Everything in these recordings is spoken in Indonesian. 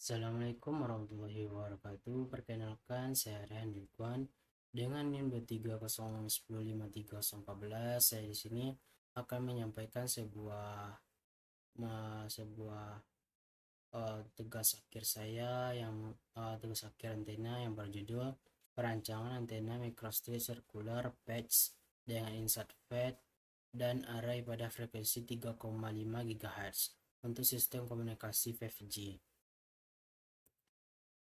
Assalamualaikum warahmatullahi wabarakatuh. Perkenalkan, saya Rehan Ridwan dengan NIM 230105314. Saya di sini akan menyampaikan sebuah tugas akhir saya tugas akhir antena yang berjudul perancangan antena microstrip circular patch dengan insert FET dan array pada frekuensi 3,5 GHz untuk sistem komunikasi 5G.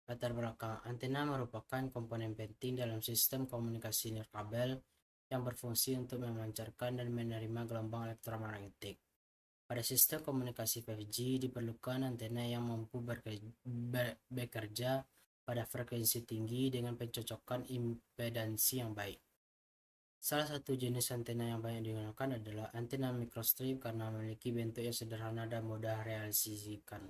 Latar belakang, antena merupakan komponen penting dalam sistem komunikasi nirkabel yang berfungsi untuk memancarkan dan menerima gelombang elektromagnetik. Pada sistem komunikasi 5G diperlukan antena yang mampu bekerja pada frekuensi tinggi dengan pencocokan impedansi yang baik. Salah satu jenis antena yang banyak digunakan adalah antena microstrip karena memiliki bentuk yang sederhana dan mudah realisasikan.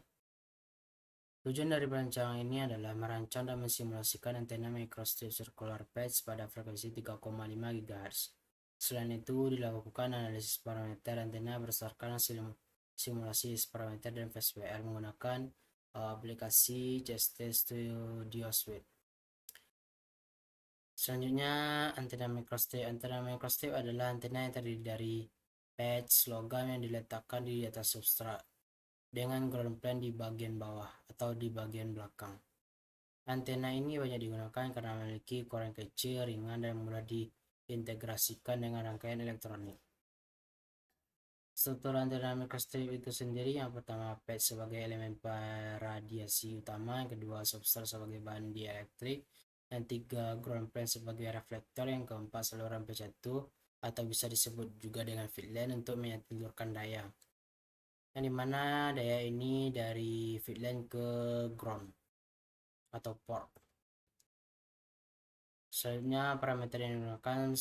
Tujuan dari perancangan ini adalah merancang dan mensimulasikan antena microstrip circular patch pada frekuensi 3,5 GHz. Selain itu, dilakukan analisis parameter antena berdasarkan hasil simulasi parameter dan VSWR menggunakan aplikasi CST Studio Suite. Selanjutnya, antena microstrip. Antena microstrip adalah antena yang terdiri dari patch logam yang diletakkan di atas substrat dengan ground plane di bagian bawah atau di bagian belakang. Antena ini banyak digunakan karena memiliki ukuran kecil, ringan, dan mudah diintegrasikan dengan rangkaian elektronik. Struktur antena microstrip itu sendiri, yang pertama patch sebagai elemen radiasi utama, yang kedua substrat sebagai bahan dieelektrik, dan tiga ground plane sebagai reflektor, yang keempat saluran pencatuh atau bisa disebut juga dengan feedline untuk menyalurkan daya, yang dimana daya ini dari feedline ke ground atau port. Selanjutnya parameter yang digunakan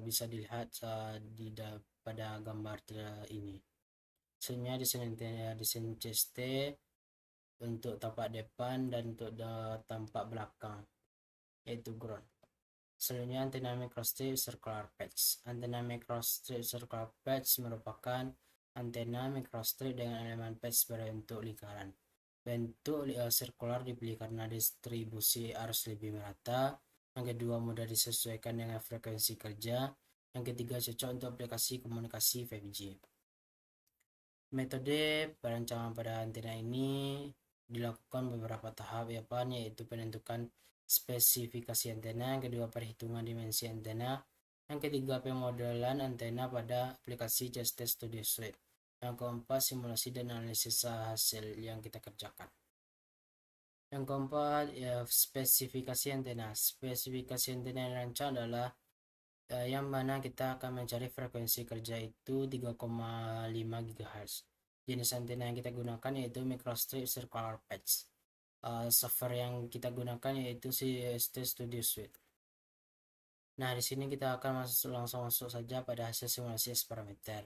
bisa dilihat pada gambar ini. Selanjutnya desain CST untuk tampak depan dan untuk tampak belakang, yaitu ground. Selanjutnya antena microstrip circular patch. Antena microstrip circular patch merupakan antena microstrip dengan elemen patch berbentuk lingkaran. Bentuk sirkular dipilih karena distribusi arus lebih merata. Yang kedua, mudah disesuaikan dengan frekuensi kerja. Yang ketiga, cocok untuk aplikasi komunikasi 5G. Metode perancangan pada antena ini dilakukan beberapa tahap, yaitu penentukan spesifikasi antena, yang kedua perhitungan dimensi antena, yang ketiga pemodelan antena pada aplikasi CST Studio Suite, yang keempat simulasi dan analisis hasil yang kita kerjakan. Yang keempat, spesifikasi antena. Spesifikasi antena yang dirancang adalah yang mana kita akan mencari frekuensi kerja itu 3,5 GHz. Jenis antena yang kita gunakan yaitu microstrip circular patch. Software yang kita gunakan yaitu CST Studio Suite. Nah, di sini kita akan langsung masuk saja pada hasil simulasi S parameter.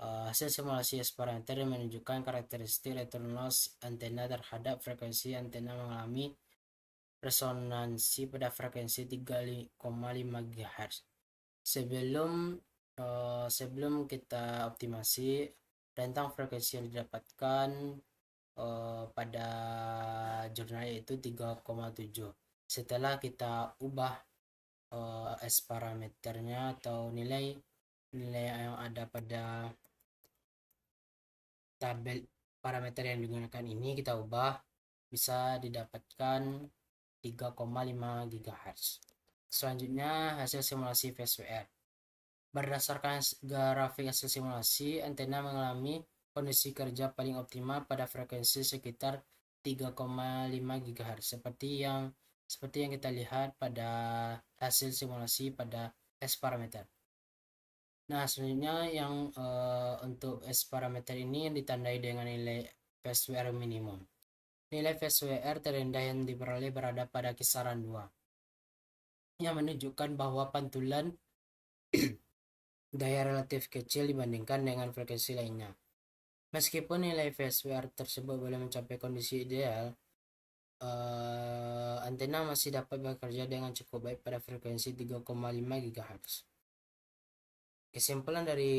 Hasil simulasi S parameter yang menunjukkan karakteristik return loss antena terhadap frekuensi antena mengalami resonansi pada frekuensi 3,5 GHz. Sebelum kita optimasi, rentang frekuensi yang didapatkan pada jurnal yaitu 3,7. Setelah kita ubah S parameternya atau nilai yang ada pada tabel parameter yang digunakan ini, kita ubah, bisa didapatkan 3,5 GHz. Selanjutnya, hasil simulasi VSWR. Berdasarkan grafik hasil simulasi, antena mengalami kondisi kerja paling optimal pada frekuensi sekitar 3,5 GHz seperti yang kita lihat pada hasil simulasi pada S parameter. Nah, selanjutnya yang untuk S parameter ini ditandai dengan nilai VSWR minimum. Nilai VSWR terendah yang diperoleh berada pada kisaran 2, yang menunjukkan bahwa pantulan daya relatif kecil dibandingkan dengan frekuensi lainnya. Meskipun nilai VSWR tersebut boleh mencapai kondisi ideal, antena masih dapat bekerja dengan cukup baik pada frekuensi 3,5 GHz. Kesimpulan dari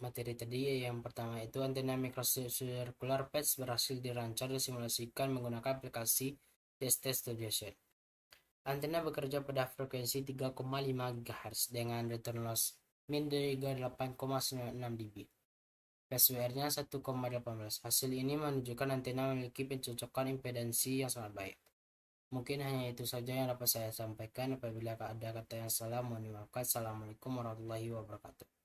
materi tadi yang pertama itu antena microcircular patch berhasil dirancang dan disimulasikan menggunakan aplikasi Test-Test-Solution. Antena bekerja pada frekuensi 3,5 GHz dengan return loss min 38,96 dB. PSWR-nya 1,18. Hasil ini menunjukkan antena memiliki pencocokan impedansi yang sangat baik. Mungkin hanya itu saja yang dapat saya sampaikan. Apabila ada kata yang salah, mohon dimaafkan. Assalamualaikum warahmatullahi wabarakatuh.